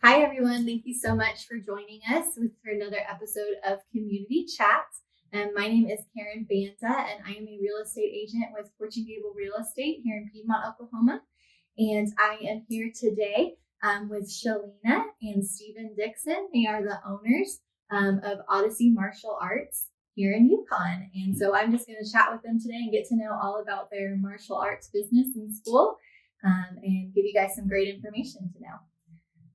Hi, everyone. Thank you so much for joining us for another episode of Community Chats. My name is Karen Banta, and I am a real estate agent with Fortune Gable Real Estate here in Piedmont, Oklahoma. And I am here today with Shalina and Stephen Dixon. They are the owners of Odyssey Martial Arts here in UConn. And so I'm just going to chat with them today and get to know all about their martial arts business and school and give you guys some great information to know.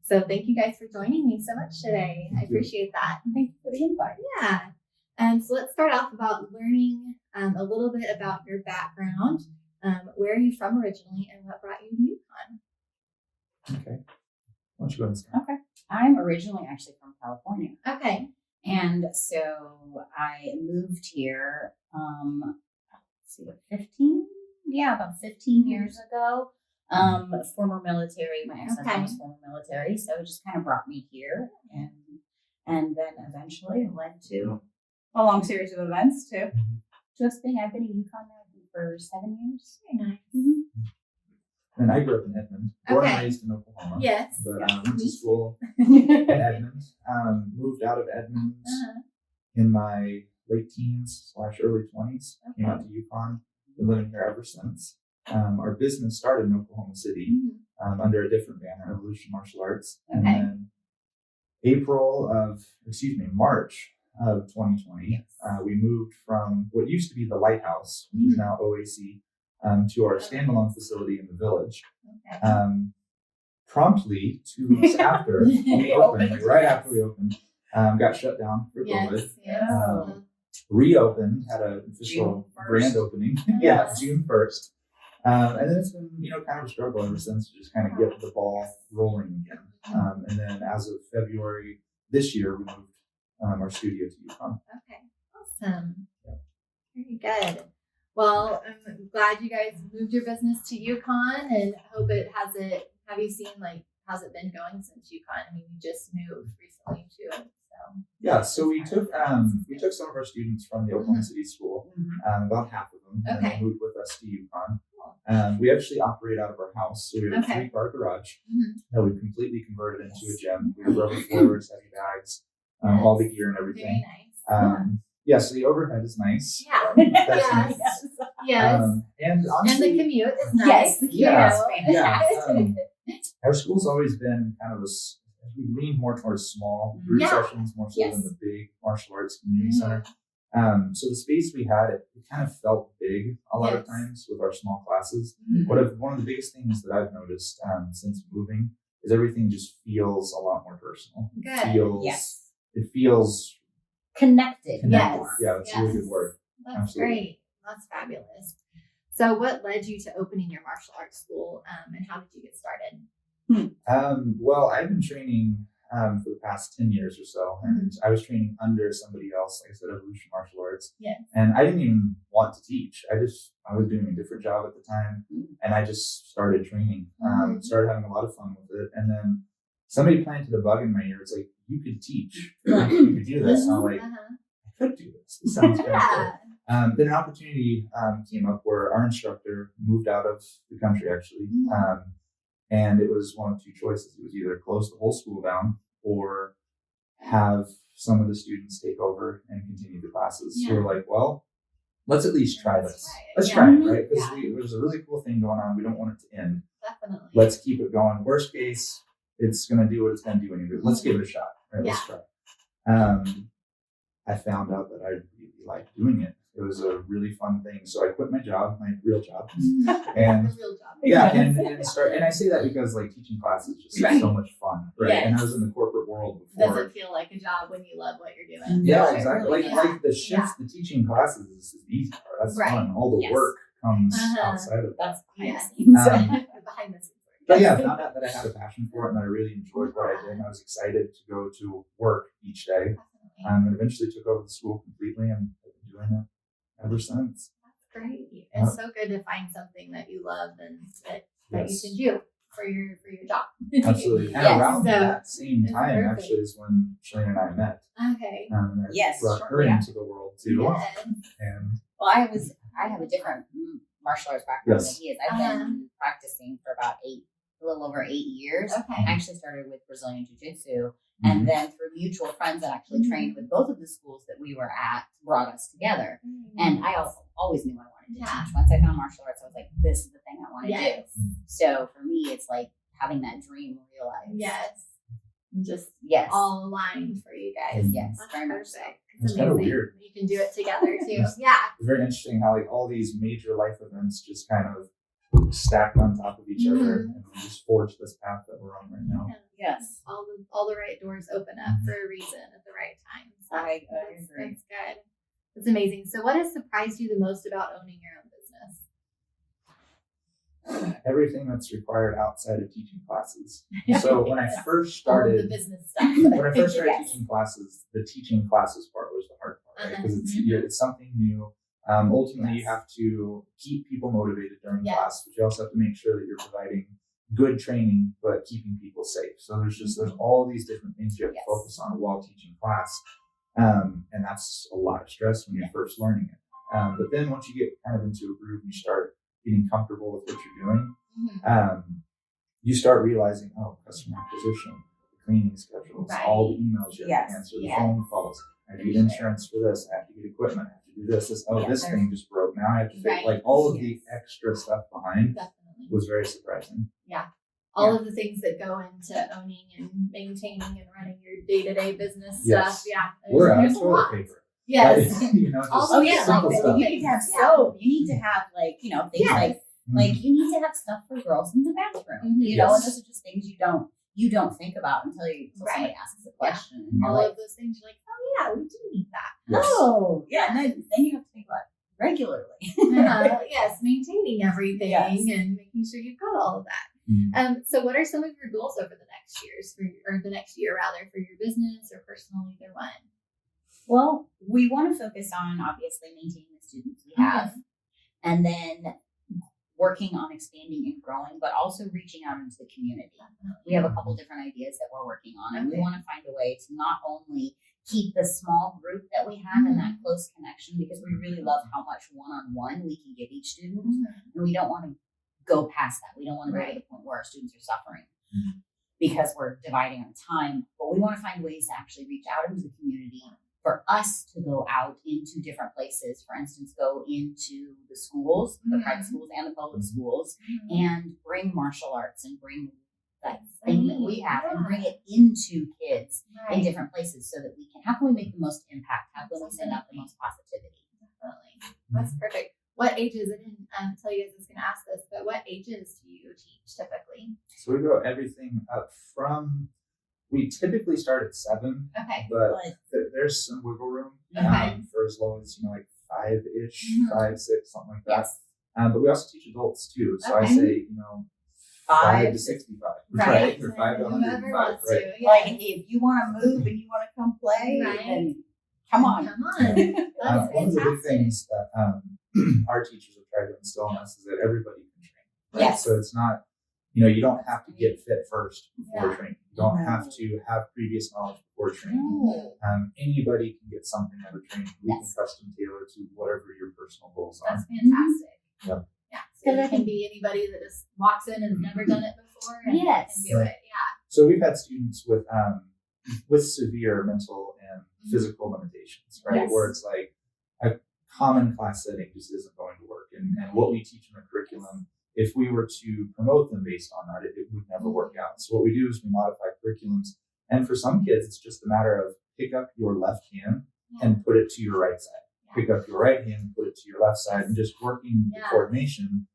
So thank you guys for joining me so much today. I appreciate that. Thank you for the invite. Yeah. So let's start off about learning a little bit about your background. Where are you from originally and what brought you to UConn? Okay. Why don't you go ahead and start? Okay. I'm originally actually from California. Okay. And so I moved here, about 15 years ago. Former military, my ex-husband was former military, so it just kind of brought me here, and then eventually it led to a long series of events to us being. I've been in UConn now for 7 years. Very nice. Mm-hmm. And I grew up in Edmond, born and raised in Oklahoma. Yes. But went to school in Edmond. Moved out of Edmond in my late teens / early 20s. Came out to UConn. Been living here ever since. Our business started in Oklahoma City under a different banner, Odyssey Martial Arts. And then March of 2020, we moved from what used to be the Lighthouse, which is now OAC, to our standalone facility in the Village. Promptly 2 weeks after we opened, right after we opened, got shut down for COVID. Reopened, had an official grand opening. June 1st. And then it's been, kind of a struggle ever since to just kind of get the ball rolling again. And then as of February this year, we moved our studio to UConn. Okay, awesome. Very good. Well, I'm glad you guys moved your business to UConn, and hope have you seen, how's it been going since UConn? I mean, you just moved recently to it. So we took some of our students from the Oklahoma City School, about half of them, and they moved with us to UConn. We actually operate out of our house, so we have a 3-car garage that we completely converted into a gym. We have rubber floors, heavy bags, all the gear and everything. Very nice. So the overhead is nice. Yeah. That's nice. Yes. And honestly, the commute is nice. Our school's always been kind of we lean more towards small group sessions more so than the big martial arts community center. So the space we had, it kind of felt big a lot of times with our small classes. One of the biggest things that I've noticed since moving is everything just feels a lot more personal. Good. It feels connected. Yeah, that's a really good word. That's great. That's fabulous. So what led you to opening your martial arts school, and how did you get started? Well, I've been training for the past 10 years or so, and I was training under somebody else, like I said, Odyssey Martial Arts. And I didn't even want to teach. I was doing a different job at the time, and I just started training, started having a lot of fun with it. And then somebody planted a bug in my ear. It's like, you could teach, you could do this. And I'm like, I could do this. This sounds kind of cool. Then an opportunity came up where our instructor moved out of the country, actually. And it was one of two choices. It was either close the whole school down or have some of the students take over and continue the classes. So we're like, well, let's at least try this. Let's try it, right? Because there's a really cool thing going on. We don't want it to end. Definitely. Let's keep it going. Worst case, it's going to do what it's going to do anyway. Let's give it a shot. Right? Let's try. I found out that I really liked doing it. It was a really fun thing. So I quit my job, my real job, and and I say that because teaching classes is just so much fun, right? Yes. And I was in the corporate world before. Doesn't feel like a job when you love what you're doing. Yeah, exactly. Like the shifts, the teaching classes is the easy part. That's fun. All the work comes outside of that. That's behind the scenes. But I found out that I had a passion for it, and that I really enjoyed what I did. And I was excited to go to work each day, and eventually took over the school completely, and I've been doing it ever since. That's great. It's so good to find something that you love and that you can do for your job. Absolutely. And around that same time, actually, is when Shalina and I met. Okay. I brought her into the world too. Yes. And I have a different martial arts background than he is. I've been practicing for about little over 8 years. Okay. I actually started with Brazilian Jiu-Jitsu, and then through mutual friends that actually trained with both of the schools that we were at brought us together. And I always knew I wanted to teach. Once I found martial arts, I was like, this is the thing I want to do. So for me, it's like having that dream realized. Yes. Just Yes. all aligned for you guys. Yes. That's Very much so. perfect. It's kind of weird. You can do it together too. Yes. Yeah. It's very interesting how like all these major life events just kind of stacked on top of each other and we just forged this path that we're on right now. Yes. All the right doors open up for a reason at the right time. So I that's agree. good. That's amazing. So what has surprised you the most about owning your own business? Everything that's required outside of teaching classes. So when I first All of started the business stuff. when I first started Yes. teaching classes, the teaching classes part was the hard part, right? Because it's something new. Ultimately, you have to keep people motivated during class, but you also have to make sure that you're providing good training, but keeping people safe. So there's all these different things you have to focus on while teaching class, and that's a lot of stress when you're first learning it. But then once you get kind of into a groove and you start getting comfortable with what you're doing, you start realizing, oh, customer acquisition, the cleaning schedules, all the emails you have to answer, the phone calls. I have to get insurance for this. I have to get equipment. I have to do this. This thing just broke. Now I have to fix like all of the extra stuff behind was very surprising. All of the things that go into owning and maintaining and running your day-to-day business stuff. Yeah. We're out of there's a toilet lot. paper. Yes. Just Oh yeah, simple like stuff. you need to have soap. You need to have like things like you need to have stuff for girls in the bathroom. You know, and those are just things you don't think about until somebody asks a question. And all of those things you're like, oh yeah, we do need that. Yes. Oh yeah, and then you have to think about it regularly. Yes, maintaining everything and making sure you've got all of that. So what are some of your goals over the next year rather for your business or personal, either one? Well, we want to focus on obviously maintaining the students we have, and then working on expanding and growing, but also reaching out into the community. We have a couple different ideas that we're working on, and we want to find a way to not only keep the small group that we have and that close connection, because we really love how much one-on-one we can give each student, and we don't want to go past that. We don't want to go to the point where our students are suffering because we're dividing our time, but we want to find ways to actually reach out into the community for us to go out into different places. For instance, go into the schools, the private schools and the public schools, and bring martial arts and bring that thing that we have and bring it into kids in different places so that we can, how can we make the most impact? How can we send out the most positivity? Definitely. That's perfect. What ages, I didn't tell you guys I was going to ask this, but what ages do you teach typically? So we go everything up from, we typically start at 7, but there's some wiggle room for as low as, like 5-ish, 5, 6, something like that. But we also teach adults too. So I say, 5 to 65, right? Or 5 to 105, right? Like if you want to move and you want to come play, then come on. That's one of the big things that our teachers have tried to instill in us is that everybody can train. Right? So it's not, you don't have to get fit first before training. You don't have to have previous knowledge before training. Anybody can get something out of training. We can custom tailor to whatever your personal goals are. That's fantastic. Yep. Yeah. So it can be anybody that just walks in and has never done it before and can do it. Yeah. So we've had students with severe mental and physical limitations, right? Where it's like a common class setting just isn't going to work. And what we teach in the curriculum, if we were to promote them based on that, it would never work out. So what we do is we modify curriculums. And for some kids, it's just a matter of pick up your left hand and put it to your right side. Pick up your right hand, put it to your left side, and just working the coordination,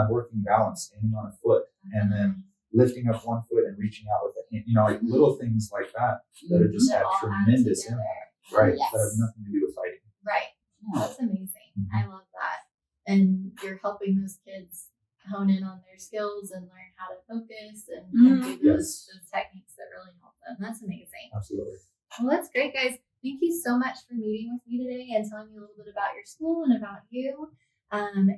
working balance, standing on a foot, and then lifting up one foot and reaching out with a hand. Like little things like that that have just had tremendous impact, right? That have nothing to do with fighting. Right. That's amazing. I love that. And you're helping those kids hone in on their skills and learn how to focus and do those techniques that really help them. That's amazing. Absolutely. Well, that's great, guys. Thank you so much for meeting with me today and telling me a little bit about your school and about you. And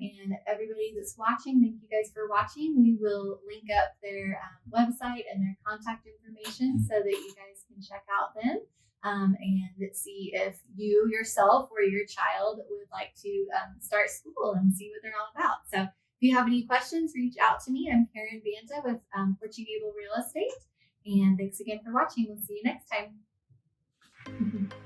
everybody that's watching, thank you guys for watching. We will link up their website and their contact information so that you guys can check out them and see if you yourself or your child would like to start school and see what they're all about. So If you have any questions, reach out to me. I'm Karen Banta with Fortune Gable Real Estate. And thanks again for watching. We'll see you next time.